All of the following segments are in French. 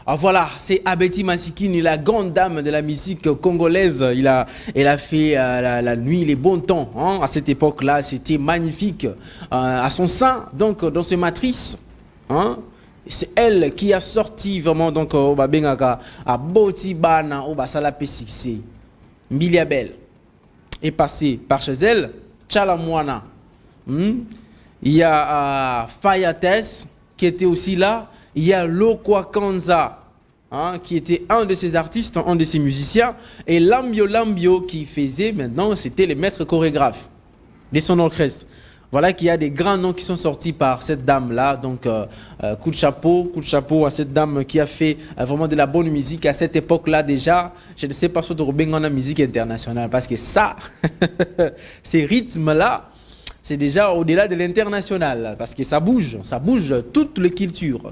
Ah voilà, c'est Abeti Masikini, la grande dame de la musique congolaise. Elle a fait la nuit, les bons temps. Hein. À cette époque-là, c'était magnifique. À son sein, donc dans ses matrices, hein, c'est elle qui a sorti vraiment donc au Babengaka à Botibana au Basala P6. Miliabel est passé par chez elle. Chalamwana. Il y a Fayates qui était aussi là. Il y a Lokwa Kanza, hein, qui était un de ces artistes, un de ces musiciens. Et Lambio Lambio qui faisait maintenant, c'était les maîtres chorégraphes de son orchestre. Voilà qu'il y a des grands noms qui sont sortis par cette dame-là. Donc, coup de chapeau à cette dame qui a fait vraiment de la bonne musique à cette époque-là déjà. Je ne sais pas si on a la musique internationale parce que ça, ces rythmes-là, c'est déjà au-delà de l'international, parce que ça bouge toutes les cultures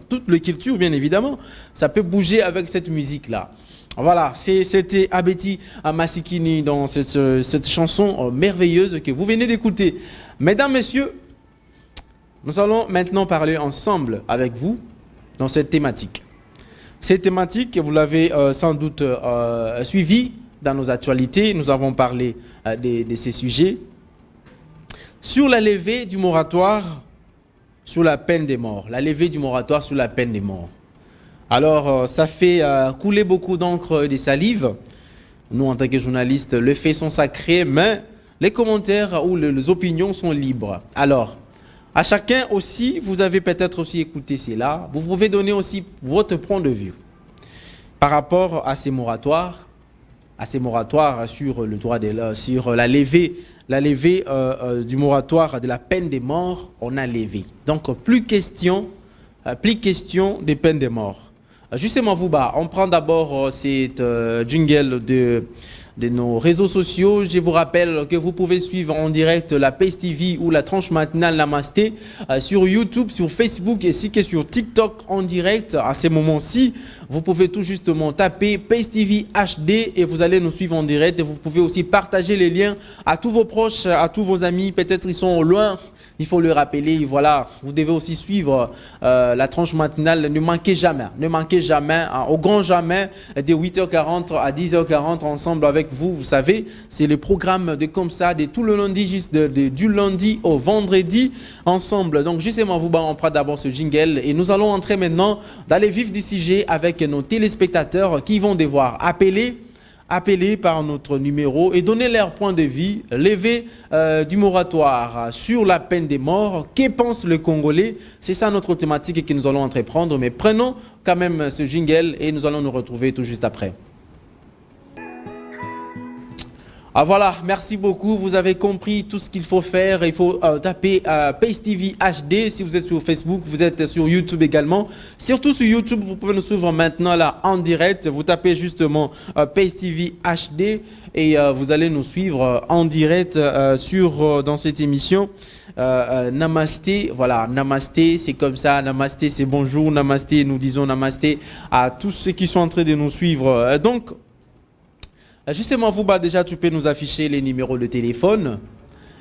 bien évidemment, ça peut bouger avec cette musique-là. Voilà, c'était Abeti Masikini dans cette chanson merveilleuse que vous venez d'écouter. Mesdames, messieurs, nous allons maintenant parler ensemble avec vous dans cette thématique. Cette thématique, vous l'avez sans doute suivie dans nos actualités, nous avons parlé de ces sujets. Sur la levée du moratoire sur la peine des morts. La levée du moratoire sur la peine des morts. Alors, ça fait couler beaucoup d'encre et des salives. Nous, en tant que journalistes, les faits sont sacrés, mais les commentaires ou les opinions sont libres. Alors, à chacun aussi, vous avez peut-être aussi écouté cela. Vous pouvez donner aussi votre point de vue par rapport à ces moratoires sur le droit sur la levée du moratoire de la peine des morts, on a levé. Donc, plus question des peines de mort. Justement, Vouba, on prend d'abord cette jingle de nos réseaux sociaux. Je vous rappelle que vous pouvez suivre en direct la Pace TV ou la tranche matinale Namasté sur YouTube, sur Facebook ainsi que sur TikTok en direct. À ces moments-ci, vous pouvez tout justement taper Pace TV HD et vous allez nous suivre en direct. Et vous pouvez aussi partager les liens à tous vos proches, à tous vos amis. Peut-être ils sont loin. Il faut le rappeler, voilà, vous devez aussi suivre la tranche matinale. Ne manquez jamais, hein, au grand jamais, de 8h40 à 10h40 ensemble avec vous. Vous savez, c'est le programme de comme ça, de tout le lundi, juste du lundi au vendredi ensemble. Donc justement, vous, on prend d'abord ce jingle et nous allons entrer maintenant dans les vifs du sujet avec nos téléspectateurs qui vont devoir appeler par notre numéro et donner leur point de vue, lever du moratoire sur la peine des morts. Que pensent les Congolais? C'est ça notre thématique que nous allons entreprendre. Mais prenons quand même ce jingle et nous allons nous retrouver tout juste après. Ah voilà, merci beaucoup. Vous avez compris tout ce qu'il faut faire. Il faut taper Pace TV HD si vous êtes sur Facebook, vous êtes sur YouTube également. Surtout sur YouTube, vous pouvez nous suivre maintenant là en direct. Vous tapez justement Pace TV HD et vous allez nous suivre en direct dans cette émission. Namasté, voilà, Namasté, c'est comme ça. Namasté, c'est bonjour. Namasté, nous disons Namasté à tous ceux qui sont en train de nous suivre. Donc, justement, vous, déjà, tu peux nous afficher les numéros de téléphone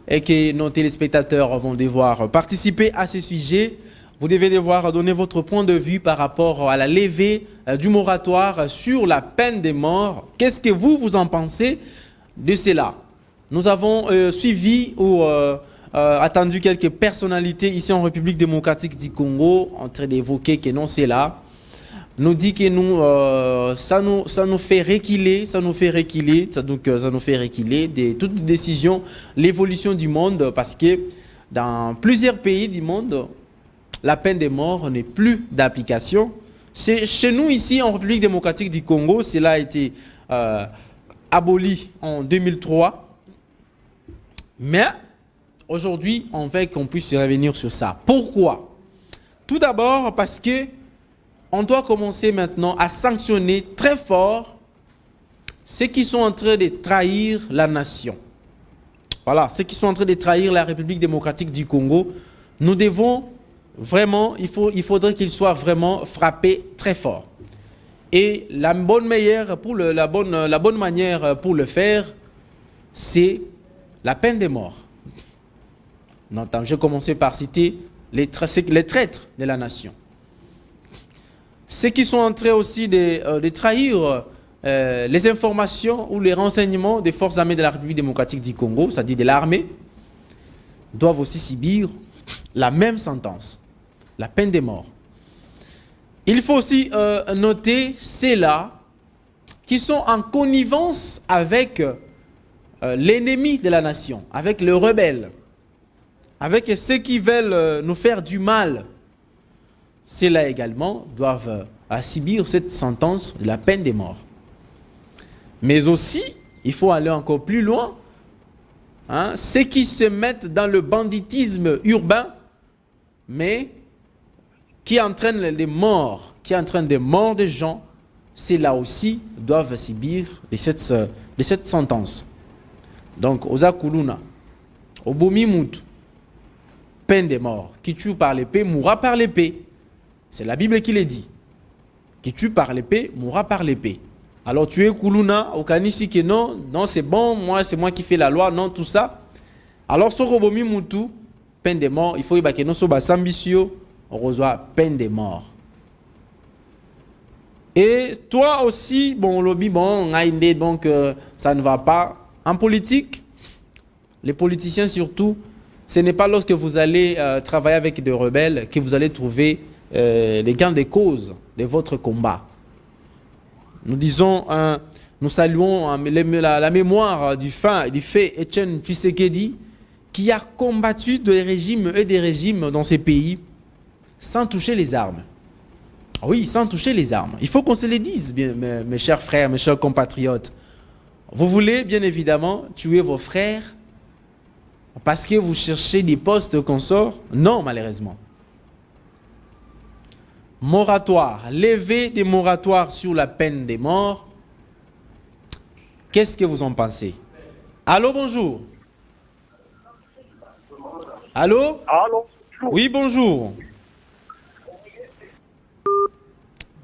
et que nos téléspectateurs vont devoir participer à ce sujet. Vous devez devoir donner votre point de vue par rapport à la levée du moratoire sur la peine de mort. Qu'est-ce que vous en pensez de cela? Nous avons suivi ou attendu quelques personnalités ici en République démocratique du Congo en train d'évoquer que non, c'est là. Nous dit que ça nous fait reculer de toutes les décisions, l'évolution du monde, parce que dans plusieurs pays du monde, la peine de mort n'est plus d'application. C'est chez nous ici en République démocratique du Congo, cela a été aboli en 2003. Mais aujourd'hui, on veut qu'on puisse revenir sur ça. Pourquoi? Tout d'abord parce que on doit commencer maintenant à sanctionner très fort ceux qui sont en train de trahir la nation. Voilà, ceux qui sont en train de trahir la République démocratique du Congo. Nous devons vraiment, il faudrait qu'ils soient vraiment frappés très fort. Et la bonne manière pour le faire, c'est la peine de mort. Je vais commencer par citer les traîtres de la nation. ceux qui sont en train aussi de trahir les informations ou les renseignements des forces armées de la République démocratique du Congo, c'est-à-dire de l'armée, doivent aussi subir la même sentence, la peine de mort. Il faut aussi noter ceux-là qui sont en connivence avec l'ennemi de la nation, avec le rebelle, avec ceux qui veulent nous faire du mal. Ceux-là également doivent subir cette sentence de la peine de mort. Mais aussi, il faut aller encore plus loin, ceux qui se mettent dans le banditisme urbain, mais qui entraînent les morts, qui entraînent des morts de gens, ceux-là aussi doivent subir de cette sentence. Donc, Ozakuluna, Obomimut, peine de mort. Qui tue par l'épée mourra par l'épée. C'est la Bible qui le dit. Qui tue par l'épée mourra par l'épée. Alors tu es Kuluna, au Kanisi que non, c'est bon, moi c'est moi qui fais la loi, non, tout ça. Alors sur Obomimut, peine de mort, il faut que nous soyons ambitieux, on reçoit peine de mort. Et toi aussi, bon, lobby, bon, donc ça ne va pas. En politique, les politiciens surtout, ce n'est pas lorsque vous allez travailler avec des rebelles que vous allez trouver les gains de cause de votre combat. Nous disons, nous saluons la mémoire du fait Etienne Tshisekedi qui a combattu des régimes dans ces pays sans toucher les armes. Oui, sans toucher les armes. Il faut qu'on se le dise, bien, mes chers frères, mes chers compatriotes. Vous voulez, bien évidemment, tuer vos frères parce que vous cherchez des postes consorts? Non, malheureusement. Moratoire, lever des moratoires sur la peine des morts. Qu'est-ce que vous en pensez? Allô, bonjour. Allô? Allô? Oui, bonjour.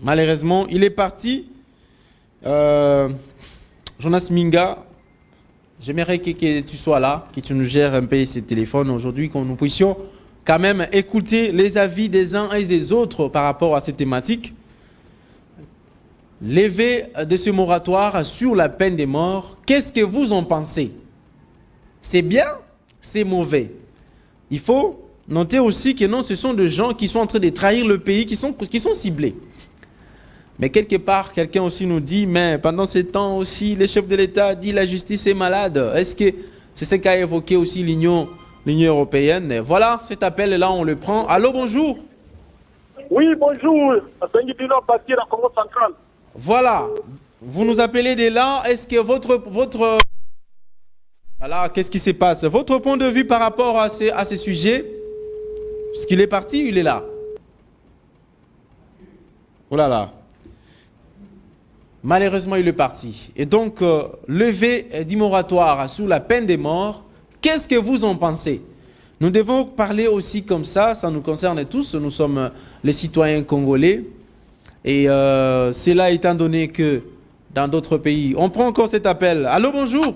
Malheureusement, il est parti. Jonas Minga, j'aimerais que tu sois là, que tu nous gères un peu ces téléphones aujourd'hui, que nous puissions quand même écouter les avis des uns et des autres par rapport à cette thématique. Lever de ce moratoire sur la peine de mort, qu'est-ce que vous en pensez? C'est bien? C'est mauvais? Il faut noter aussi que non, ce sont des gens qui sont en train de trahir le pays, qui sont ciblés. Mais quelque part, quelqu'un aussi nous dit, mais pendant ce temps aussi, le chef de l'État dit la justice est malade. Est-ce que c'est ce qu'a évoqué aussi l'Union européenne? Voilà, cet appel-là, on le prend. Allô, bonjour. Oui, bonjour. Congo central. Voilà, vous nous appelez de là. Est-ce que votre... Voilà, qu'est-ce qui se passe? Votre point de vue par rapport à ces sujets? Parce qu'il est parti, il est là. Oh là là. Malheureusement, il est parti. Et donc, lever du moratoire sous la peine de mort, qu'est-ce que vous en pensez? Nous devons parler aussi comme ça nous concerne tous, nous sommes les citoyens congolais. Et c'est là étant donné que dans d'autres pays, on prend encore cet appel. Allô, bonjour.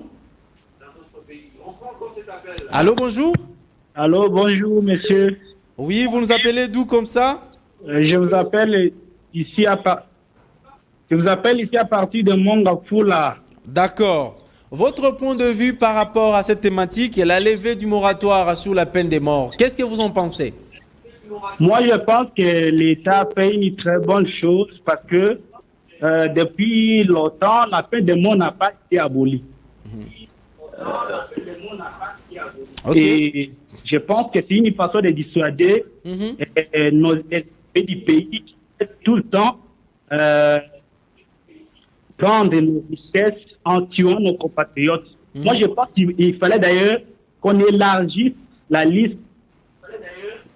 Allô, bonjour. Allô, bonjour, monsieur. Oui, vous nous appelez d'où comme ça? Je vous appelle ici à partir de Mongafula. D'accord. Votre point de vue par rapport à cette thématique et la levée du moratoire sur la peine de mort, qu'est-ce que vous en pensez? Moi, je pense que l'État fait une très bonne chose parce que depuis longtemps, la peine de mort n'a pas été abolie. Et je pense que c'est une façon de dissuader nos esprits du pays qui tout le temps prendre nos richesses en tuant nos compatriotes. Moi, je pense qu'il fallait d'ailleurs qu'on élargisse la liste.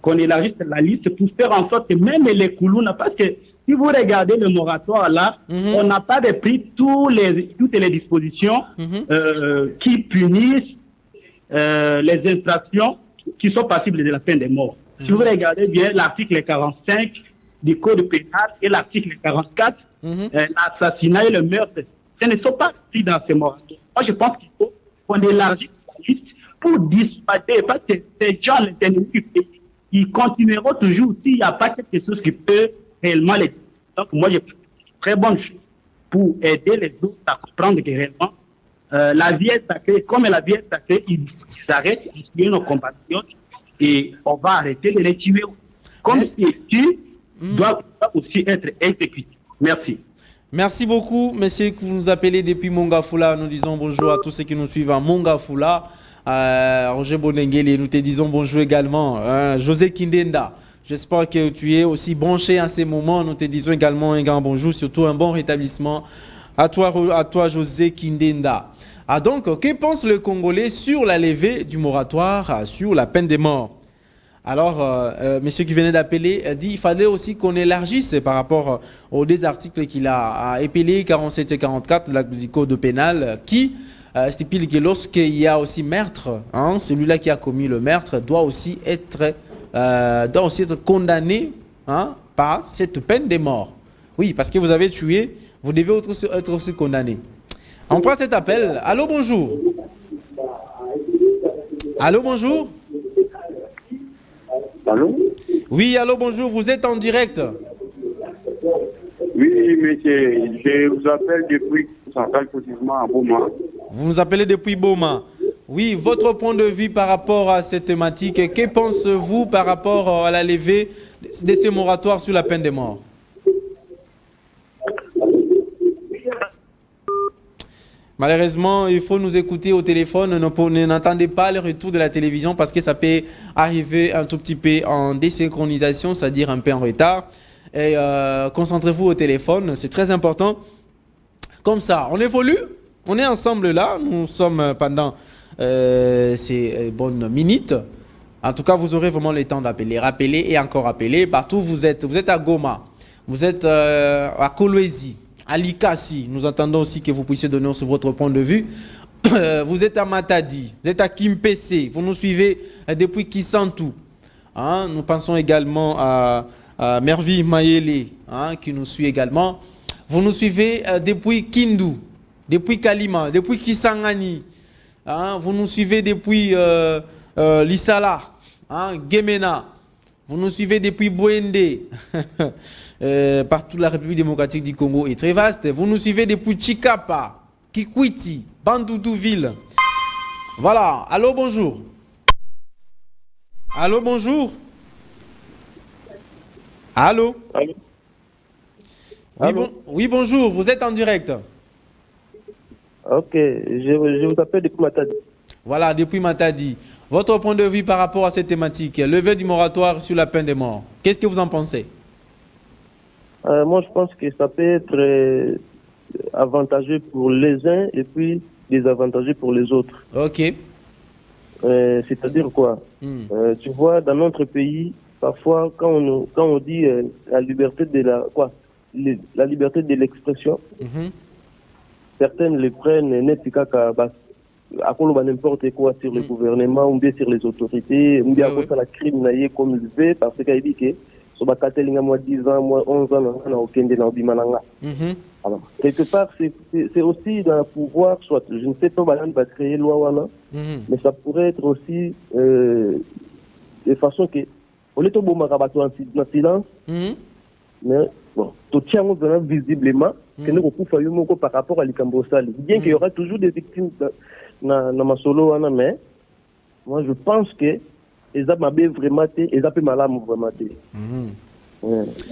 Qu'on élargisse la liste pour faire en sorte que même les Koulouna, parce que si vous regardez le moratoire là, on n'a pas de pris toutes les dispositions qui punissent les infractions qui sont passibles de la peine de mort. Si vous regardez bien l'article 45 du Code pénal et l'article 44, l'assassinat et le meurtre, ce ne sont pas pris dans ces moratoires. Moi, je pense qu'il faut qu'on élargisse la liste pour dissuader, parce que ces gens, les ennemis du pays, ils continueront toujours s'il n'y a pas quelque chose qui peut réellement les... Donc, moi, j'ai fait une très bonne chose pour aider les autres à comprendre que réellement, la vie est sacrée. Comme la vie est sacrée, ils s'arrêtent de tuer nos compatriotes et on va arrêter de les tuer. Comme ils tuent, doivent aussi être exécutés. Merci. Merci beaucoup, monsieur, que vous nous appelez depuis Mongafula. Nous disons bonjour à tous ceux qui nous suivent à Mongafula. Roger Bonengeli, nous te disons bonjour également. José Kindenda, j'espère que tu es aussi branché en ces moments. Nous te disons également un grand bonjour, surtout un bon rétablissement à toi José Kindenda. Donc, que pense le Congolais sur la levée du moratoire sur la peine de mort? Alors, monsieur qui venait d'appeler dit qu'il fallait aussi qu'on élargisse par rapport aux deux articles qu'il a épelés, 47 et 44 du Code pénal, qui stipule que lorsqu'il y a aussi meurtre, celui-là qui a commis le meurtre doit aussi être condamné par cette peine de mort. Oui, parce que vous avez tué, vous devez être aussi condamné. On prend cet appel. Allô, bonjour. Allô, bonjour. Allô? Oui, allô, bonjour, vous êtes en direct. Oui, monsieur, je vous appelle depuis Centrale précisément à Boma. Vous nous appelez depuis Boma. Oui, votre point de vue par rapport à cette thématique, que pensez-vous par rapport à la levée de ce moratoire sur la peine de mort? Malheureusement, il faut nous écouter au téléphone. N'entendez pas le retour de la télévision parce que ça peut arriver un tout petit peu en désynchronisation, c'est-à-dire un peu en retard. Et concentrez-vous au téléphone, c'est très important. Comme ça, on évolue, on est ensemble là. Nous sommes pendant ces bonnes minutes. En tout cas, vous aurez vraiment le temps d'appeler, rappeler et encore appeler. Partout où vous êtes à Goma, vous êtes à Kolwezi, à Likasi, nous entendons aussi que vous puissiez donner aussi votre point de vue. Vous êtes à Matadi, vous êtes à Kimpese, vous nous suivez depuis Kisantu. Nous pensons également à Mervi Mayele qui nous suit également. Vous nous suivez depuis Kindu, depuis Kalima, depuis Kisangani. Vous nous suivez depuis Lissala, Gemena. Vous nous suivez depuis Bouende. Partout la République démocratique du Congo est très vaste. Vous nous suivez depuis Chikapa, Kikwiti, Bandoudouville. Voilà. Allô, bonjour. Allô, bonjour. Allô. Allô? Oui, oui, bonjour. Vous êtes en direct. Ok. Je vous appelle depuis Matadi. Voilà, depuis Matadi. Votre point de vue par rapport à cette thématique, levée du moratoire sur la peine de mort. Qu'est-ce que vous en pensez? Moi, je pense que ça peut être avantageux pour les uns et puis désavantageux pour les autres. Ok. C'est-à-dire quoi? Tu vois, dans notre pays, parfois, quand on dit la liberté de la liberté de l'expression, certaines le prennent net à quoi n'importe quoi sur le gouvernement ou bien sur les autorités, ou bien à cause de la crime comme il veut, parce qu'il dit que moi 10 ans, moi 11 ans, on a aucun de alors, quelque part, c'est aussi dans le pouvoir, soit, je ne sais pas, on va créer loi, mais ça pourrait être aussi de façon que, au lieu de en silence, mais bon, tout tient visiblement que nous avons par rapport à l'Ikambosali. Bien qu'il y aura toujours des victimes dans ma solo, mais moi je pense que ils ont vraiment été, ils ont malade vraiment été.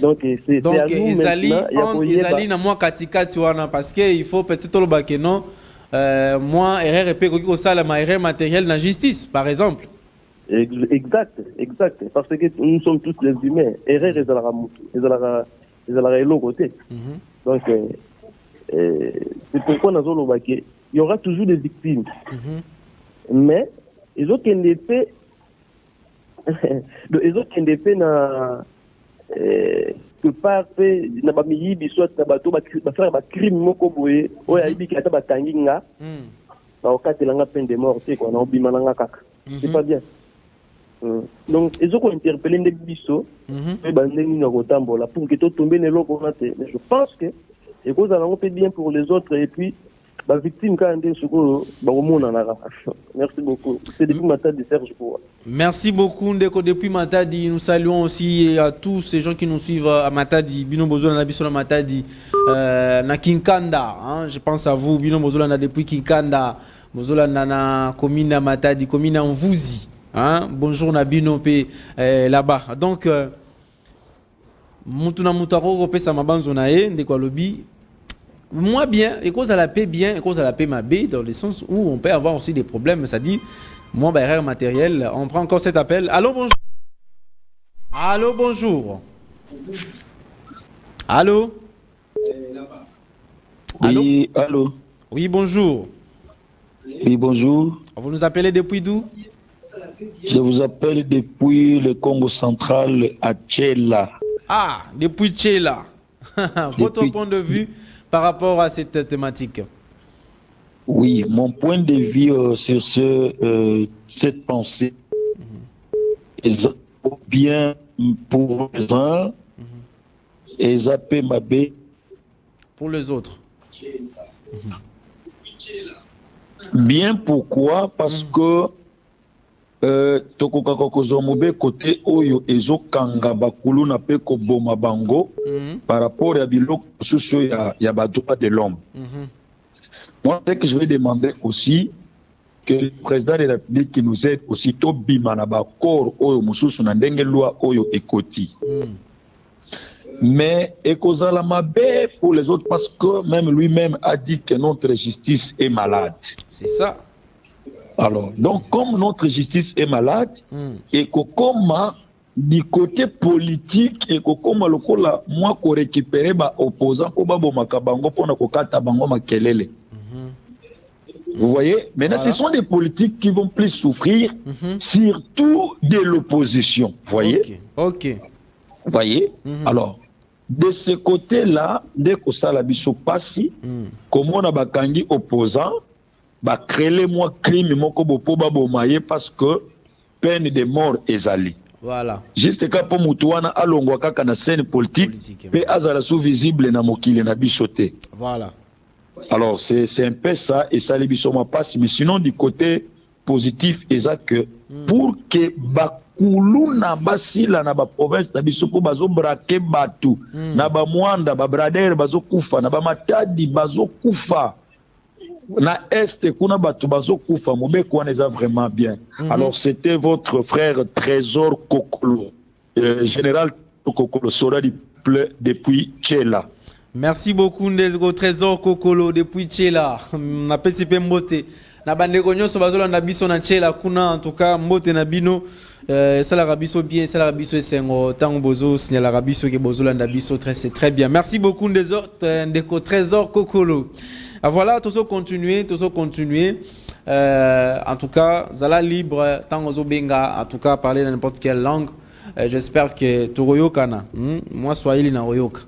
Donc c'est à nous maintenant. Ils allaient dans moi katikati wana parce que il faut peut-être le baquer non. Moi erreur et puis ça la erreur matérielle dans justice par exemple. Exact, parce que nous sommes tous les humains. Erreur ils allaient l'autre côté. Donc c'est pourquoi nous allons baquer. Il y aura toujours des victimes. Mais ils ont qu'un effet na que part na ba miyibi soit na bato ba faire ba crime moko boye o ya ibi kata ba tanginga ba okatelanga peine de mort te ko na obima nanga kaka c'est pas bien. Donc ils ont interpellé des biso et ba ndeni na kotambola pour que to tomber ne loko na te. Mais je pense que et cause ça va bien pour les autres et puis La victime, quand elle est merci beaucoup. C'est depuis Matadi, Serge Koua. Merci beaucoup, Ndeko. Depuis Matadi, nous saluons aussi à tous ces gens qui nous suivent à Matadi. Bino Bozola na biso na Matadi, na Kinkanda. Hein, je pense à vous. Bino Bozola na depuis Kinkanda. Bozola na commune à Matadi, commune à Mvuzi. Hein, bonjour na Bino pe là-bas. Donc, Mutuna Mutaro repesa mabanzo na e Ndeko Alobi. Moi bien, et cause à la paix bien, et cause à la paix ma B, dans le sens où on peut avoir aussi des problèmes. Ça dit, moi, erreur matérielle. On prend encore cet appel. Allô, bonjour. Allô, bonjour. Allô. Allô. Oui, allô. Oui, bonjour. Oui, bonjour. Vous nous appelez depuis d'où? Je vous appelle depuis le Congo central à Tchela. Ah, depuis Tchela. Votre point de vue par rapport à cette thématique? Oui, mon point de vue sur cette pensée est bien pour les uns et zappé ma B pour les autres. Bien pourquoi? Parce que tokoka kozomobe côté oyo ezokanga bakulu na pe ko boma bango par rapport à biloko socio ya ba droit de l'homme. Moi c'est que je vais demander aussi que le président de la République qui nous aide aussi to bima na ba corps oyo mususu na ndenge loi oyo ekoti. Mais ekozala mabe pour les autres parce que même lui-même a dit que notre justice est malade. C'est ça. Alors, donc, comme notre justice est malade, et que comme du côté politique, et que comme moi, qu'on récupère les opposants, pour kokata bango makelele. Vous voyez? Maintenant, ce sont des politiques qui vont plus souffrir, surtout de l'opposition. Vous voyez? Ok. Vous voyez? Alors, de ce côté-là, dès que ça la biso passi, comme on a bakangi opposant, ba créer moi crime moko bopo babomaye parce que peine de mort ezali. Voilà. Juste ka po mutuana alongwa kaka na scène politique pe azala sous visible na mokili na bisoté. Voilà. Alors c'est un peu ça et ça les biso ma passe mais sinon du côté positif eza que pour que bakulu na basila na ba province na biso po bazo braquer batu na ba mwanda ba brader bazo kufa na ba matadi bazo kufa. Na Est, kuna batu bazo kufa mobe kwaneza vraiment bien. Alors c'était votre frère Trésor Kokolo, général Kokolo Sora depuis Tchela. Merci beaucoup Ndezgo Trésor Kokolo depuis Tchela. Na pesipe mbote. Na bandeko nyonso bazola na biso na Tchela kuna en tout cas mbote na bino ça la rabiso bien, ça la rabiso esengo tango bozo signal la rabiso ke bozola na biso c'est très bien. Merci beaucoup Ndeko Trésor Kokolo. Ah, voilà, tous continuer. En tout cas, Zala libre, Tangozo Benga, en tout cas, parler dans n'importe quelle langue. J'espère que Toroyoka na. Moi, Swahili na Royoka.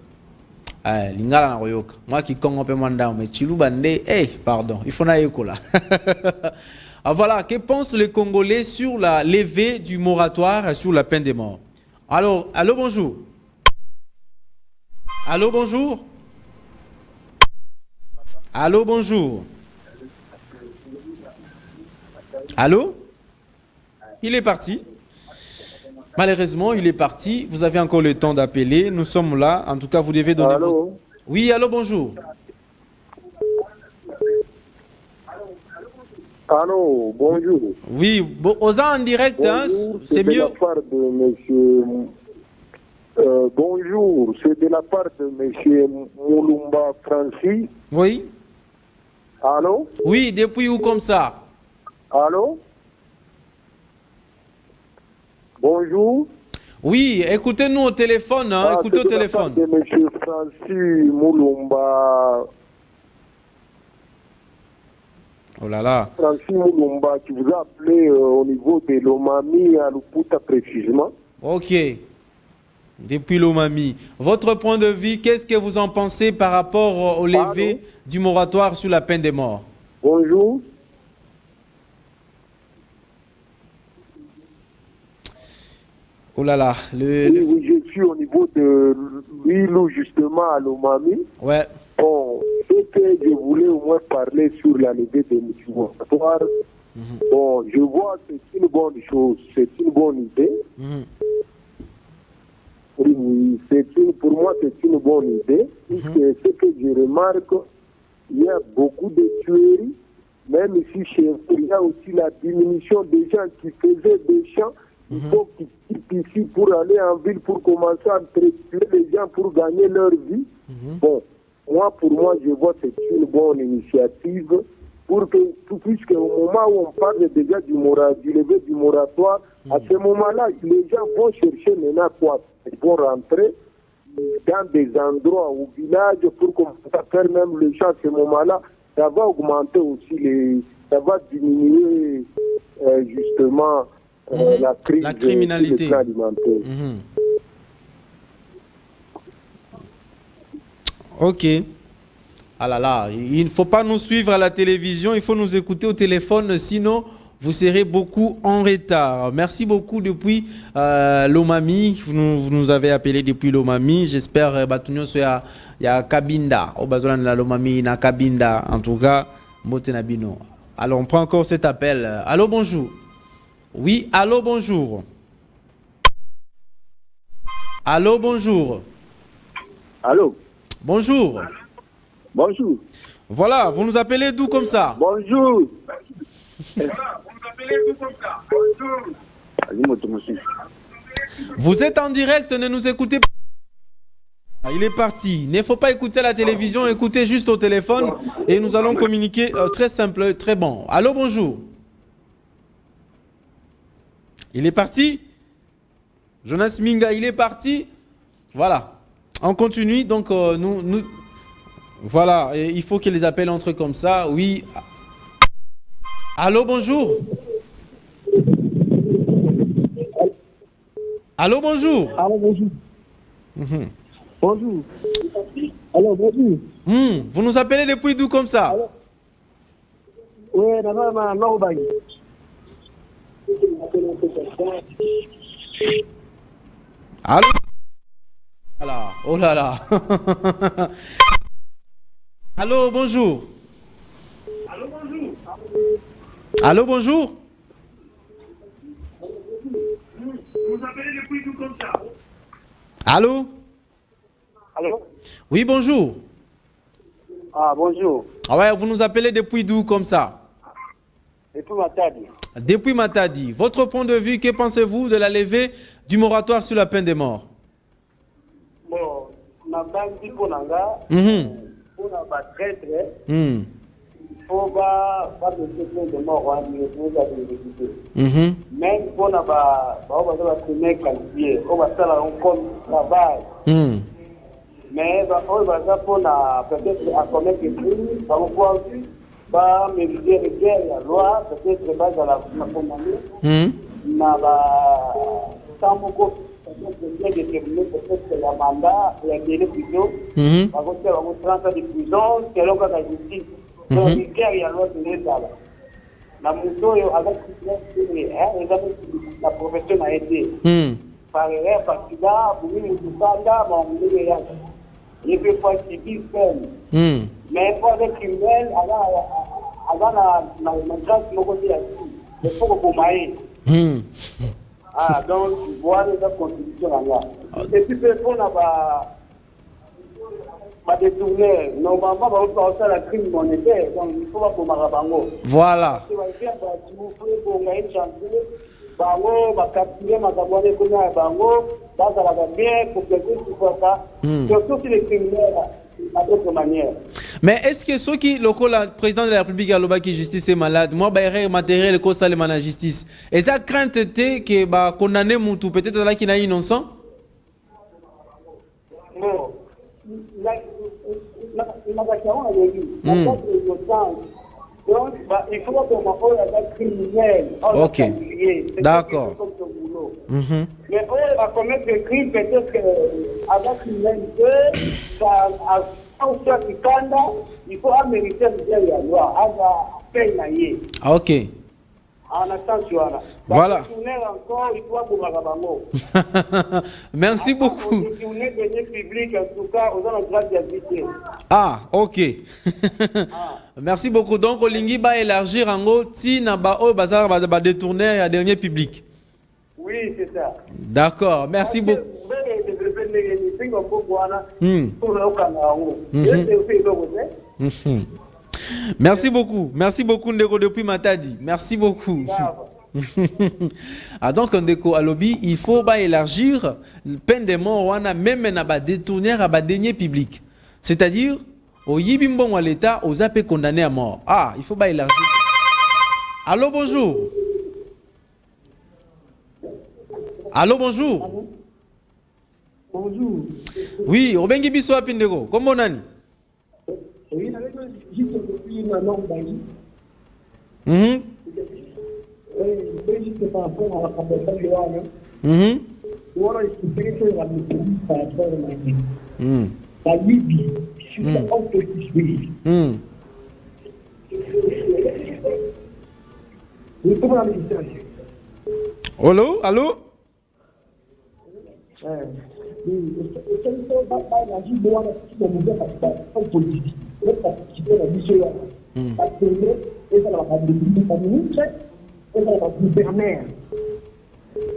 Lingala na Royoka. Moi qui Congo pe manda, mais Chilou Bande, pardon, il faut na Yokola. Ah, voilà, que pensent les Congolais sur la levée du moratoire sur la peine de mort? Alors, allô, bonjour. Allô, bonjour. Allô, bonjour. Allô? Il est parti. Malheureusement, il est parti. Vous avez encore le temps d'appeler. Nous sommes là. En tout cas, vous devez donner... Allô? Oui, allô, bonjour. Allô, bonjour. Oui, aux en direct, hein, c'est mieux. De la part de monsieur... bonjour, c'est de la part de monsieur Moulumba Francis. Oui. Allô? Oui, depuis où comme ça? Allô? Bonjour. Oui, écoutez-nous au téléphone, hein, écoutez au téléphone. C'est de monsieur Francis Moulumba. Oh là là. Francis Moulumba qui vous a appelé au niveau de l'Omami à Luputa précisément. Ok. Depuis l'Omami. Votre point de vue, qu'est-ce que vous en pensez par rapport au lever du moratoire sur la peine de mort? Bonjour. Oh là là. Oui, je suis au niveau de l'île justement à l'Omami. Ouais. Bon, ce que je voulais au moins moins parler sur la levée des moratoires. Bon, je vois que c'est une bonne chose, c'est une bonne idée. Oui, pour moi, c'est une bonne idée. Puisque ce que je remarque, il y a beaucoup de tueries. Même ici, chez nous, il y a aussi la diminution des gens qui faisaient des champs. Il faut qu'ils quittent ici pour aller en ville, pour commencer à tuer les gens pour gagner leur vie. Bon, pour moi, je vois que c'est une bonne initiative. Puisque au moment où on parle déjà du lever du moratoire, à ce moment-là, les gens vont chercher maintenant quoi? Ils vont rentrer dans des endroits au village pour commencer à faire même le champ. À ce moment-là, ça va augmenter aussi ça va diminuer justement la crise la criminalité alimentaire. Ok. Ah là là, il ne faut pas nous suivre à la télévision, il faut nous écouter au téléphone, sinon vous serez beaucoup en retard. Merci beaucoup depuis Lomami, vous nous avez appelé depuis Lomami. J'espère que il y a Kabinda, au besoin de la Lomami, na Kabinda, en tout cas, Motenabino. Alors on prend encore cet appel. Allô, bonjour. Oui, allô, bonjour. Allô, bonjour. Allô. Bonjour. Bonjour. Voilà, vous nous appelez d'où comme ça? Bonjour. Vous êtes en direct, ne nous écoutez pas. Il est parti. Il ne faut pas écouter la télévision, écoutez juste au téléphone et nous allons communiquer très simple, très bon. Allô, bonjour. Il est parti. Jonas Minga, il est parti. Voilà. On continue, donc nous... Voilà, et il faut que les appels entrent comme ça. Oui. Allô, bonjour. Allô, bonjour. Allô, bonjour. Bonjour. Allô, bonjour. Vous nous appelez depuis d'où comme ça? Oui, d'abord, non, Allô? Voilà. Oh là là. Allô, bonjour. Allô, bonjour. Allô, bonjour. Vous appelez depuis d'où comme ça? Allô? Allô? Oui, bonjour. Ah, bonjour. Ah ouais, vous nous appelez depuis d'où comme ça? Depuis Matadi. Depuis Matadi. Votre point de vue, que pensez-vous de la levée du moratoire sur la peine de mort? Bon, ma banque dit pour l'anga. Pour la traître, il faut pas de question de mort, il faut pas de l'exécuter. Même pour la première qualifiée, on va faire un compte travail. Mais on va faire pour la peut-être à commettre des crimes, on va pouvoir mériter les guerres, la loi, peut-être base à la condamnée. Na ba tant beaucoup peut-être déterminer peut-être la mandat et la délai prison. On va faire 30 ans de prison selon la justice. Donc les guerres, il y a loi de l'État. La moto avec la profession a été. Par erreur, parce que là, vous voulez nous là, on est là. Il peut pas subir peine. Mais pour les criminels, avant la grâce de côté, il faut que vous m'aillez. Ah, donc, voilà la constitution là. Et puis, on a détourner. Normalement, on va faire la crime monétaire. Donc, il faut pas pour Marabango. Voilà. Surtout si les criminels à d'autres manières. Mais est-ce que ceux qui, le président de la République a qui justice est malade, moi, il matériel constat de la justice. Et ça crainte était que condamner Moutou, peut-être là qui n'a innocent? Non. Donc, il faut qu'on ait un criminel. Ok. D'accord. Mais on va commettre des crimes, peut-être qu'avec criminalité, il faut mériter la loi. Ok. Voilà. Merci beaucoup. Ah, ok. Merci beaucoup. Donc, Olingi va élargir en gros, si Nabao Bazar va détourner à dernier public. Oui, c'est ça. D'accord, merci beaucoup. Merci beaucoup Ndeko depuis Matadi. Merci beaucoup. Ah donc Ndeko Alobi, il faut pas élargir peine de mort même na ba détourner à ba dernier public. C'est-à-dire au yibimbon à l'état aux appels condamnés à mort. Ah, il faut pas élargir. Allô, bonjour. Allô, bonjour. Bonjour. Oui, Obengi Biso Apindego. Comment nani? Oui, juste depuis ma langue d'Aïe. Juste par rapport à la capitale de Ouana. On a expliqué que la méthode par rapport à la Libye, sur la politique. Allô, allô?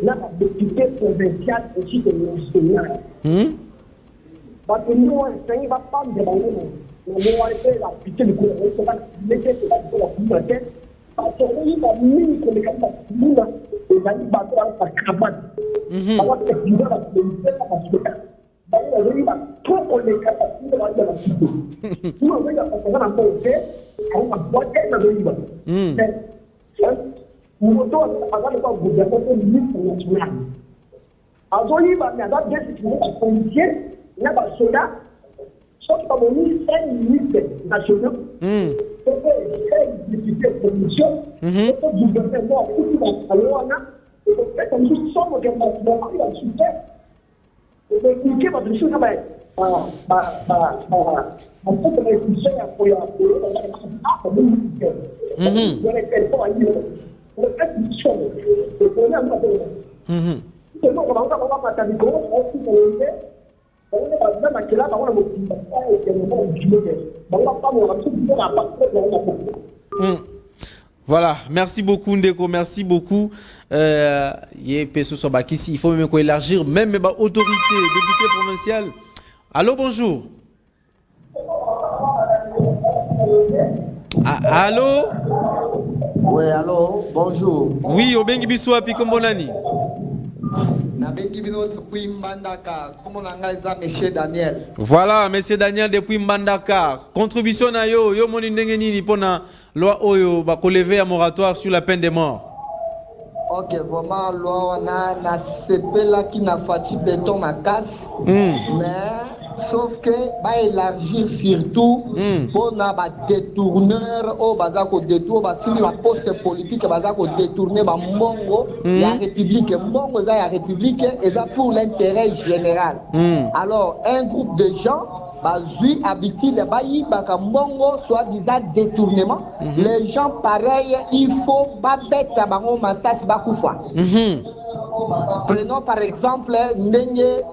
La député provinciale aussi de l'enseignant. Parce que nous, on ne va pas demander, on va faire la pitié de gouvernement, on va mettre la communauté. Parce que nous, on a mis comme les candidats, nous, on a mis la cravate. Alors que nous, on a fait la cravate. On a trop on les capacités de la cité. Nous, on a fait la cravate, on a boité dans le livre. Nous avons le gouvernement ministre national. Alors, il va y avoir des policiers, il y a des soldats, sauf que le ministre national, c'est une député de commission, c'est un gouvernement qui va à l'OANA, et peut-être que nous sommes au gouvernement qui va soutenir. Et donc, il y a des choses en fait, les institutions pour la Voilà, merci beaucoup Ndeko, merci beaucoup. Il faut même élargir, même les autorités, députés provinciales. Allô, bonjour. Allô? Oui, allô, bonjour. Oui, Obengi Biswa Pikombonani. Monsieur Daniel. Voilà, Monsieur Daniel depuis Mbandaka. Contribution à yo moni ndenge nini pona loi oyo ba ko lever un moratoire sur la peine de mort. Ok, vraiment loi na sepela qui n'a fati béton ma casse. Mais sauf que va élargir surtout pour na ba détourneur au bazako détour ba fini la poste politique bazako détourner ba mongo la république mongo za la république et ça pour l'intérêt général. Alors un groupe de gens bazui habitude ba yibaka mongo soit disant détournement. Les gens pareils il faut pas bête bango masasi ba kufa. Prenons par exemple ndenge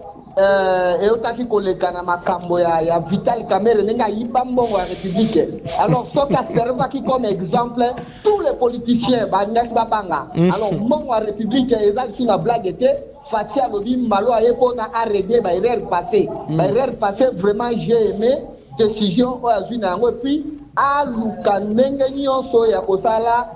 eotaki kolekana makambo ya Vital Kamerhe nenga yiba mbongo ya république. Alors soka servaki comme exemple tous les politiciens bandaki babanga. Alors mbongo ya république ezali na blague était Fatia lobi mbalo ayepona a régler ba erreur passé. Ba erreur passé vraiment j'ai aimé décision o azuna yango et puis a luka ndenge nyonso ya kosala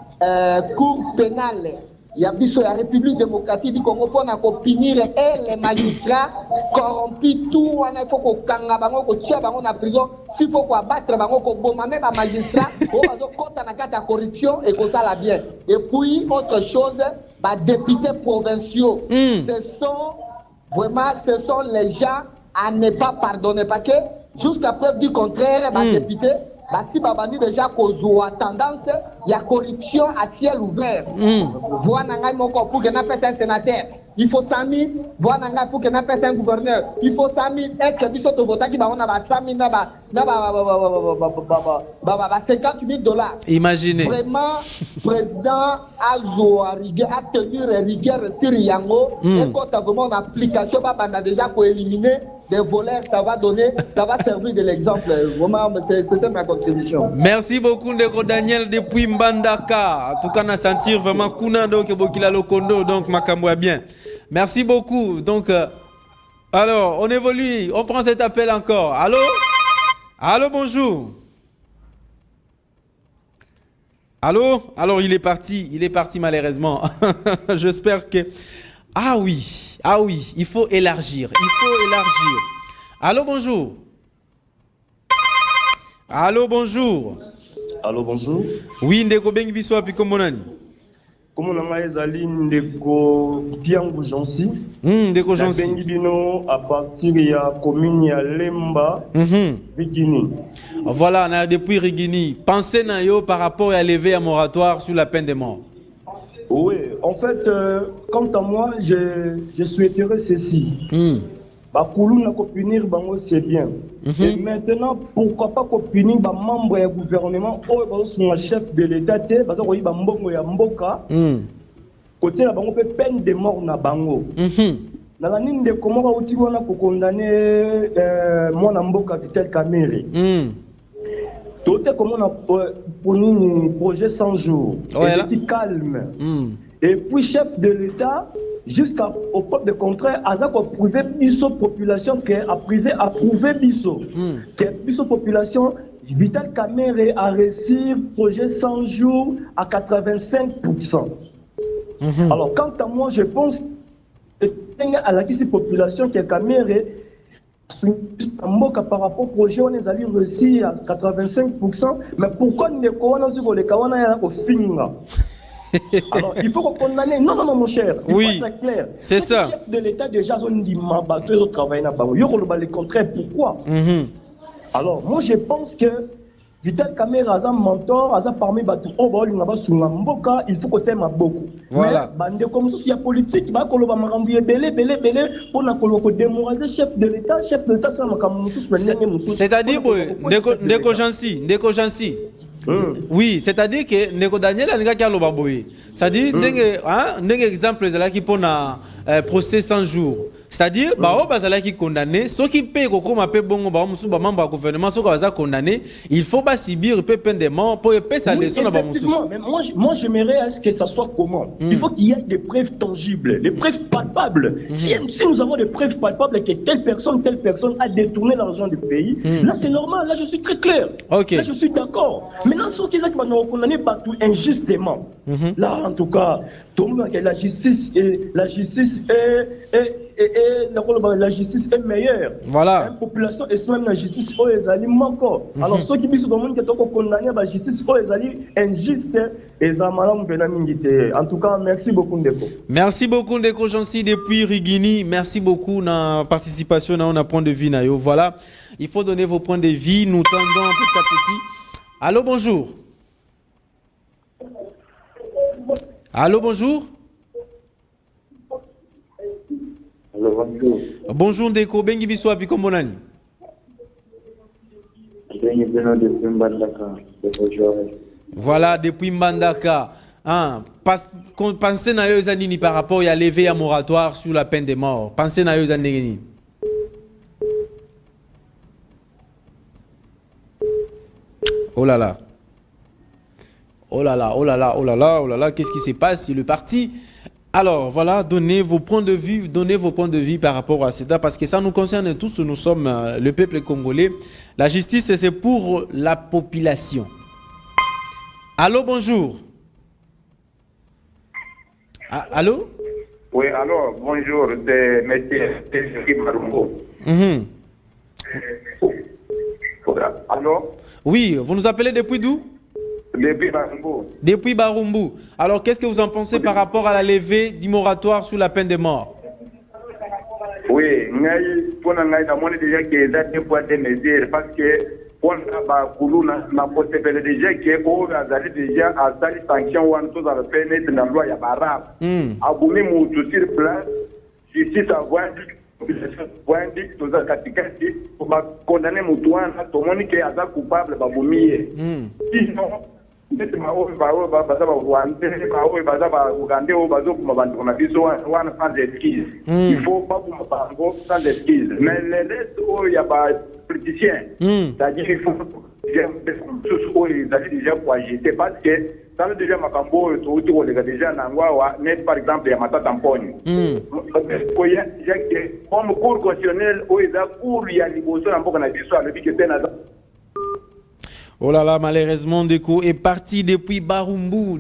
cour pénale. Il y a biso la République démocratique du Congo pour punir et les magistrats corrompus tout on a faut ko kanga bango ko tia bango na prison s'il faut ko abattre bango ko boma même ba magistrat o bazo kota na kata corruption et ko sala bien. Et puis autre chose ba députés provinciaux ce sont les gens à ne pas pardonner parce que jusqu'à preuve du contraire ba députés si babandi déjà kozwa tendance il y a corruption à ciel ouvert. Voilà ngai moko pour que na pesa un sénateur il faut 100 000, voilà, pour que n'a pas un gouverneur, il faut 100 000, est-ce que biso to vota qui va on a 100 000, na 50 000 $. Imaginez. Vraiment, président a tenu rigueur sur Yango, et quand tu as vraiment une application, on a déjà pour éliminer des voleurs, ça va servir de l'exemple. Vraiment, c'était ma contribution. Merci beaucoup, Ndeko Daniel, depuis Mbandaka. En tout cas, on a senti vraiment Kuna, donc, Bokila Lokondo, donc, Makambo bien. Merci beaucoup. Donc, alors, on évolue. On prend cet appel encore. Allô? Allô, bonjour. Allô? Alors, il est parti malheureusement. J'espère que... Ah oui, il faut élargir. Allô, bonjour. Allô, bonjour. Allô, bonjour. Oui, Ndeko Bengi Biso api komonani. Comment on a ezali Ndeko Tiangu Jansi. Ndeko Jansi. Bengi Bino à partir de la commune ya Lemba, Rigini. Voilà, on a depuis Rigini. Pensez na yo par rapport à lever un moratoire sur la peine de mort. Oui, en fait, quant à moi, je souhaiterais ceci. Bakoulou n'a qu'à punir, c'est bien. Et maintenant, pourquoi pas qu'à punir les membres du gouvernement ou le chef de l'État, parce que Bambongo ya Mboka, côté là, on peut peine de mort na bango. Dans la ligne de comment on a condamné mon Mboka Vital Kamerhe. Tout est comme on a pour un projet 100 jours. Et calme. Et puis, chef de l'État, jusqu'au peuple de contraire, a approuvé la population qui a approuvé Bisso. La population, Vital Kamerhe a reçu le projet 100 jours à 85%. Alors, quant à moi, je pense que à la population qui est Kamerhe, par rapport au projet, on les a reçus à 85%. Mais pourquoi nous ne pouvons pas alors, il faut condamner. Non, mon cher. Oui, c'est ça. Le chef de l'État, déjà, on dit que travailler là-bas. Il y a le contraire. Pourquoi Alors, moi, je pense que Vital Kamerhe a un mentor, a parmi les gens, il faut que ma beaucoup. Voilà. Mais comme ça, il y a politique, il va pour démoraliser chef de l'État, ça m'a c'est-à-dire, Ndeko Jansi. Oui, c'est-à-dire que Ndeko Daniel a dit qu'il c'est-à-dire, un exemple qui pour un procès 100 jours. C'est-à-dire, qui condamné, ceux qui payent comme un peu bon, membre du gouvernement, ceux qui sont condamnés, il faut pas subir peine de mort pour payer sa leçon. Mais moi, j'aimerais que ça soit comment. Il faut qu'il y ait des preuves tangibles, des preuves palpables. Si nous avons des preuves palpables que telle personne a détourné l'argent du pays, là c'est normal, là je suis très clair. Là je suis d'accord. Maintenant, ceux qui sont condamnés partout injustement, là en tout cas, la justice est meilleure. Voilà. La population est même la justice est encore. Alors ceux qui sont condamnés à la justice est injuste et ça en tout cas, merci beaucoup Ndeko. Merci beaucoup Ndeko Jansi depuis Rigini. Merci beaucoup de la participation dans un point de vue. Voilà, il faut donner vos points de vue. Nous tendons petit à petit. Allô, bonjour. Allô, bonjour. Allô, bonjour. Bonjour Ndeko Bengi Biso api kombonani. Voilà, depuis Mbandaka. Pensez na yo zanini par rapport à lever un moratoire sur la peine de mort. Pensez na yo zanini. Oh là là. Oh là là, oh là là, oh là là, oh là là, qu'est-ce qui se passe? Il est parti. Alors voilà, donnez vos points de vue par rapport à cela, parce que ça nous concerne tous, nous sommes le peuple congolais. La justice, c'est pour la population. Allô, bonjour. Allô? Oui, alors, bonjour, c'est M. Marumbo. Allô? Oui, vous nous appelez depuis d'où? Depuis Barumbu. Depuis Barumbu. Alors, qu'est-ce que vous en pensez par rapport à la levée du moratoire sur la peine de mort? Oui, pour nous, on a déjà qu'il y a des points de mesure parce que pour nous, on a possibilité déjà qu'on a déjà à cette sanction où on a fait dans la loi Yabarab. Aboumi Moutou sur place, justice avoye voyandi toza katikati pour condamner mutu wana tomoni ke aza coupable babomi ye sinon neti baoyo baza barwandais baoyo baza baugandais oyo bazokuma bandeko na biso wana sans esquise il faut bakuma bango sans esquise mais le reste oyo ya bapoliticien c'est-à-dire il faut mosusu oyo ezali déjà koagite parce que ça veut déjà makambo oyo touti kolega déjà nango awa net par exemple ya matata mponi oya comme cour constitutionnelle oyo eza cour ya liboso na mboka na biso alobi ke te naza. Oh là là, malheureusement, Ndeko est parti depuis Barumbu.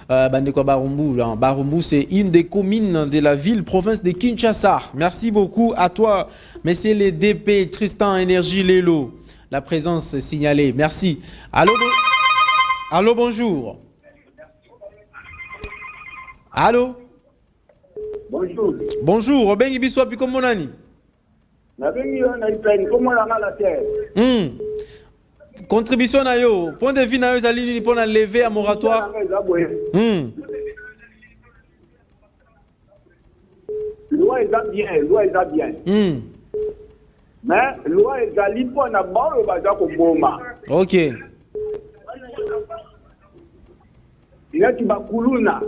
Bandeko Barumbu. Barumbu, c'est une des communes de la ville, province de Kinshasa. Merci beaucoup à toi, messieurs les DP, Tristan Énergie Lelo. La présence signalée. Merci. Allô, allô, bonjour. Allô. Bonjour. Bonjour. Obengi biswa pi komonani. Na bengi yo na iplaine comment la terre. Contribution na yo, point de vue na yo zali ni pona lever à moratoire. Loi est bien. Mais loi est zali pona ba yo baza ko boma. OK. Inati bakuluna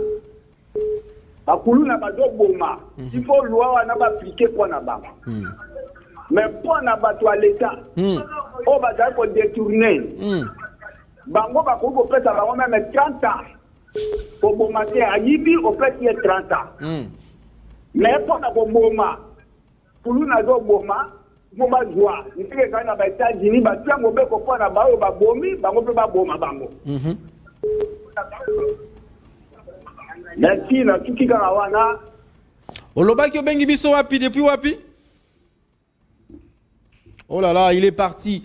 bazo boma. Il faut loi wana ba appliquer pona ba. Mais pona ba to à l'état. On va dire détourner. Bango va qu'on peut avoir même 30 ans. Pour bon matin à Yibi, on peut y 30 ans. Mais pour la bomba, pour nous, nous avons bomba joie. Il faut que quand on a été à États-Unis, bah tiens, on peut comprendre la barre, bah bombi, bah on peut pas bomba bango. Merci, na tuki karawana. Oloba ki obengi biso wapi depuis wapi? Oh là là, il est parti.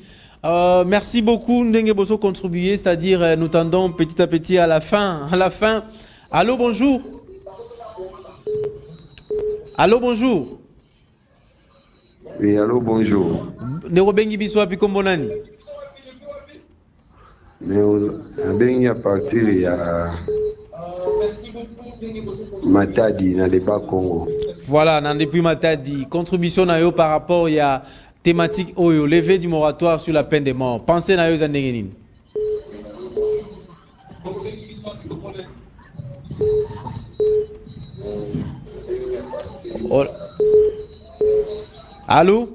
Merci beaucoup, Ndenge Bosso contribuer, c'est-à-dire nous tendons petit à petit à la fin. Allô, bonjour. Allô, bonjour. Oui, allô, bonjour. Nerobengi biso api kombonani. Bengi à partir ya Matadi dans le bas Congo. Voilà, depuis Matadi, contribution na yo par rapport à thématique oyo, levé du moratoire sur la peine de mort. Pensez na yo zandengenine. Oh. Allô?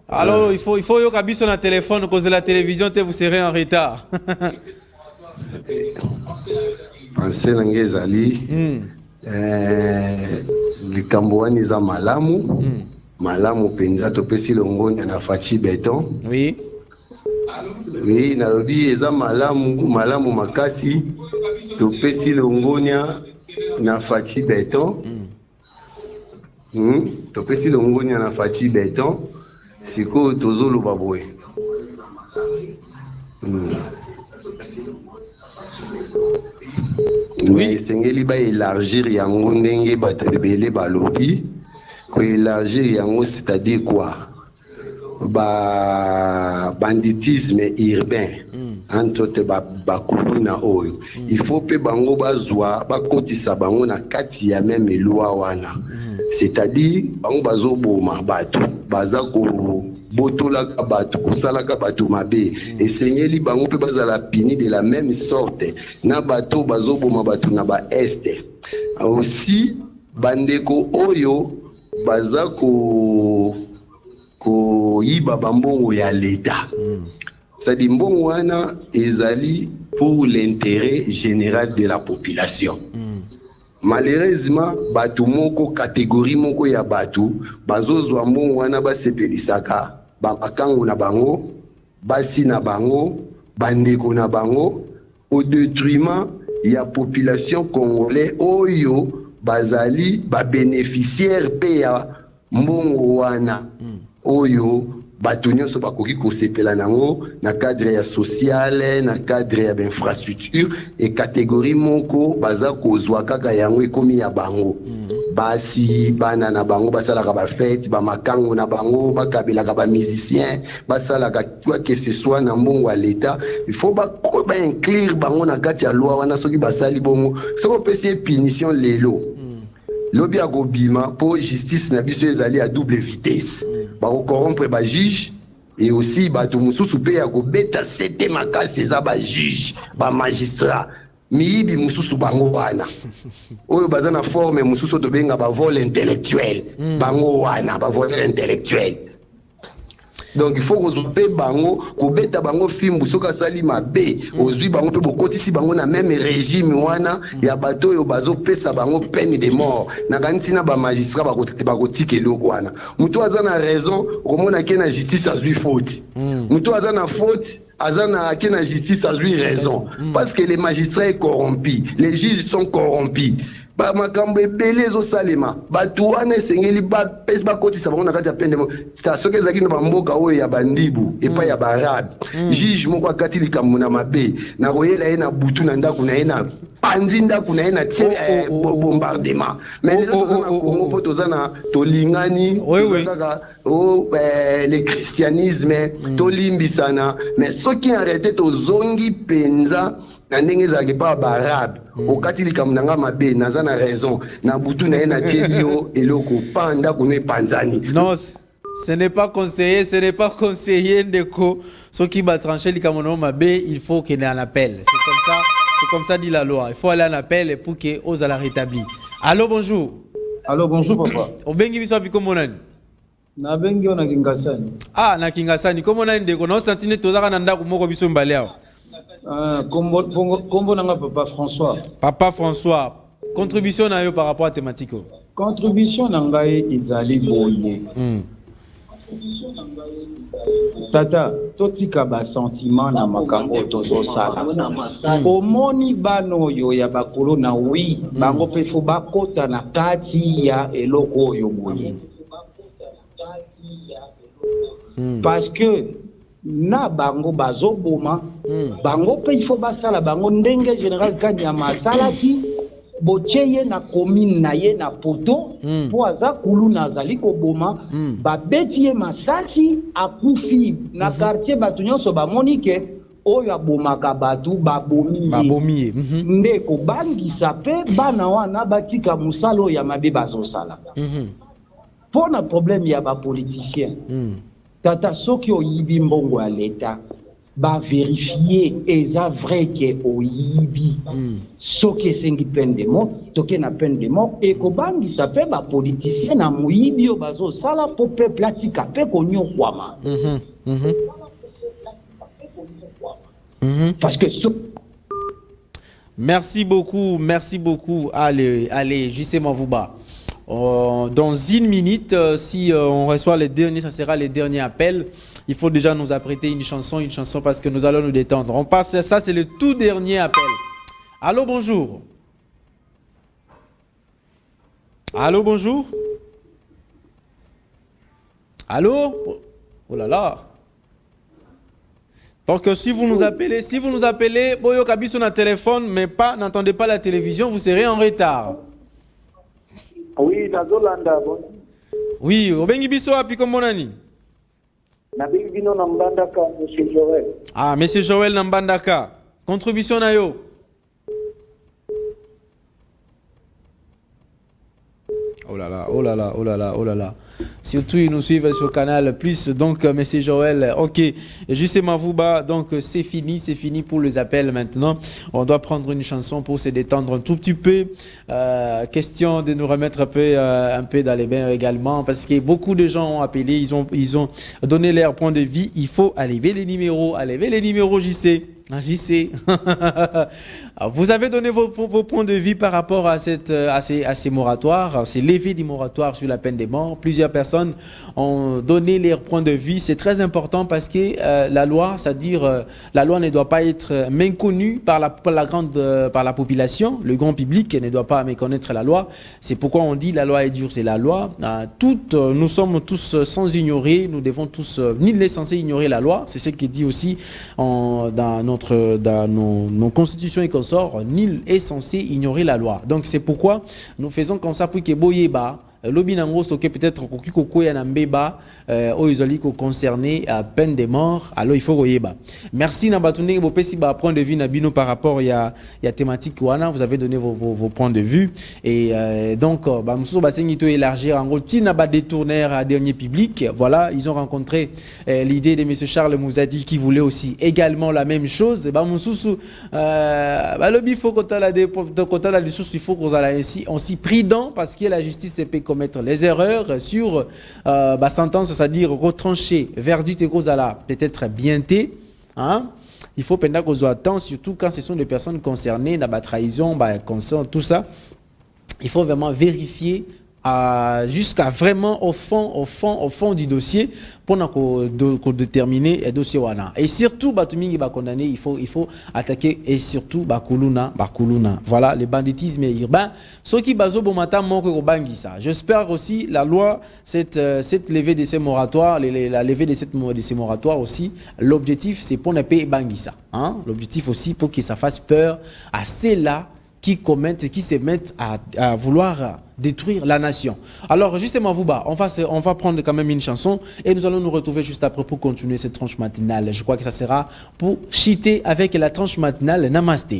Alors, il faut yo kabiso na téléphone cause de la télévision vous serez en retard. Pensez nange zali likambo wana eza malamu. Malamu penza topesi longoni na Fachi Beton. Oui. Oui, nalobi eza malamu makasi topesi longoni na Fachi Beton. Topesi longoni na Fachi Beton. Siko tozolo baboye. Mais sengeli ba élargir yango ndenge batebele balobi. Ko élargir yango c'est-à-dire quoi? Banditisme urbain entre bakuluna oyo. Il faut pe bango bazwa bakotisa bango na kati ya même loi wana. C'est-à-dire bango bazoboma batu bazako botolaka batu kosalaka batu mabe esengeli bango pe bazala pini de la même sorte na bato bazoboma batu na ba este. Aussi bandeko oyo baza ko yiba bambongo ya l'État. C'est-à-dire mbongo wana ezali pour l'intérêt général de la population. Malheureusement batu moko catégorie moko ya batu bazozwa mbongo wana basepelisaka bamakango na bango basi na bango bandeko na bango au détriment ya population congolais oyo bazali ba bénéficiaire pe ya mbongo wana oyo bato nyonso bakoki kosepela nango na cadre ya sociale na cadre ya infrastructure et catégorie moko baza kozwa kaka yango ekomi ya bango basi bana na bango basalaka ba fête ba makango na bango bakabelaka ba musicien basalaka quoi que ce soit na mbongo ya l'État. Il faut ba inclure bango na kati ya loi wana soki basali bongo soko pesi punition lelo lobi ya kobima pour justice na biso ezali à double vitesse bakocorrompre bajuge et aussi bato mosusu mpe ya kobeta sete makasi eza bajuge bamagistrat miyibi mosusu bango wana oyo baza na forme mosusu tobenga bavole intellectuel bango wana bavole intellectuel. Donc il faut que bango kobeta bango film soka sali mabe ozui bango pe bokotisi bango na même régime wana ya bato yo bazo pesa bango peine de mort na kantina ba magistrat bakotika eloko wana mutu aza na raison komona ke na justice azui faute mutu aza na faute azana ke na justice azui raison parce que les magistrats sont corrompus, les juges sont corrompus. Ba makambo ebele zo salema bato wana esengeli ba pesa bakotisa bango na kati ya peine de mort soki ezalaki na bamboka oyo ya bandibu epai ya baarabe juge moko akati likambo na mabe na koyela ye na butu na ndako na ye na panzi ndako na ye na tie bombardement mais lelo toza na Congo mpo toza na tolingani kaka le christianisme tolimbisana mais soki arrete tozongi penza na ndenge ezalaki pa baarabe okati likambo na nga mabe naza na raison na butu na ye na tieli yo eloko pa ndako no epanzani. Non, ce n'est pas conseillé ndeko soki ba trancher likambo na mabe il faut qu'il y ait un appel. C'est comme ça dit la loi. Il faut aller en appel pour que ose la rétablir. Allô, bonjour. Allô, bonjour papa. Obengi biso biko monani. Na bengi ona Kingasani. Ah, na Kingasani. Comment on a ndeko na santine tozaka na ndako moko biso mbale awa. Kombo nanga papa François. Papa François, contribution na yo par rapport à thématique. Contribution nanga ezali boye. Tata, totika ba sentiment na makambo tozo sala. Omoni bano yo ya bakolo na wi, bango pe fo bakota na kati ya eloko yo boye. Parce que na bango bazoboma bango pe il faut basala bango ndenge général Kanyama salaki bocheye na commune na ye na poto po aza kulu na zali ko boma babeti ye masasi akufi na quartier batu nyonso bamoni ke oyo abomaka batu babomi ndeko bangisa pe bana wana batika musalo ya mabe bazosala pour na problème ya ba politicien tata soki oyibi mbongo ya leta ba vérifier eza vrai que oyibi soki esengi peine de mort toke na peine de mort et kobangisa pe ba politicien na moyibi o bazosala po peuple atika pe konyokwama parce que merci beaucoup. Allez, justement vous bas. Dans une minute, si on reçoit les derniers, ça sera les derniers appels. Il faut déjà nous apprêter une chanson parce que nous allons nous détendre. On passe à ça, c'est le tout dernier appel. Allô, bonjour. Allô, bonjour. Allô. Oh là là. Donc si vous nous appelez, boyo kabiso na téléphone, mais pas, n'entendez pas la télévision, vous serez en retard. Oui, Nazolanda. Oui, obengi biso api komonani. Na bino na Mbandaka, Monsieur Joël. Ah, Monsieur Joël na Mbandaka. Contribution na yo. Oh là là. Surtout, ils nous suivent sur le canal plus. Donc, Monsieur Joël, ok. Justement, Vouba, donc c'est fini pour les appels maintenant. On doit prendre une chanson pour se détendre un tout petit peu. Question de nous remettre un peu dans les bains également, parce que beaucoup de gens ont appelé, ils ont donné leur point de vue. Il faut lever les numéros, JC. Vous avez donné vos points de vue par rapport à ces moratoires, ces levées du moratoire sur la peine de mort. Plusieurs personnes ont donné leur point de vue. C'est très important parce que la loi, c'est-à-dire la loi ne doit pas être méconnue par la population. Le grand public ne doit pas méconnaître la loi. C'est pourquoi on dit la loi est dure, c'est la loi. Nous sommes tous sans ignorer, nous devons tous, nul n'est censé ignorer la loi. C'est ce qui dit aussi dans nos constitutions et consorts, nul est censé ignorer la loi. Donc c'est pourquoi nous faisons comme ça pour que Boyeba lobby nango stocké peut-être kokiko ya nambeba oizoli ko concerné à peine de mort, alors il faut royeba. Merci na batundé bo pesi ba point de vue na bino par rapport ya thématique wana, vous avez donné vos points de vue et donc ba muso ba sengi to élargir en gros tina ba détourner à dernier public. Voilà, ils ont rencontré l'idée de monsieur Charles Mouzadi qui voulait aussi également la même chose. Ba mususu ba lobby faut kota la des sources, il faut qu'on soit aussi prudent parce que la justice peut commettre les erreurs sur la sentence, c'est-à-dire retrancher verdict et cause à la peut-être bienté. Hein? Il faut pendant qu'on soit attention, surtout quand ce sont des personnes concernées, la trahison, tout ça. Il faut vraiment vérifier jusqu'à vraiment au fond du dossier pour déterminer le dossier wana. Et surtout batumingi ba condamné, il faut attaquer et surtout bakuluna. Voilà, le banditisme urbain. Ce qui bazo bomata moko ko bangisa. J'espère aussi la loi cette levée de ces moratoires, la levée de ces moratoires aussi, l'objectif c'est pour ne pas bangisa, hein? L'objectif aussi pour que ça fasse peur à ceux-là qui commettent et qui se mettent à vouloir détruire la nation. Alors justement Vouba, on va prendre quand même une chanson et nous allons nous retrouver juste après pour continuer cette tranche matinale. Je crois que ça sera pour cheater avec la tranche matinale. Namasté.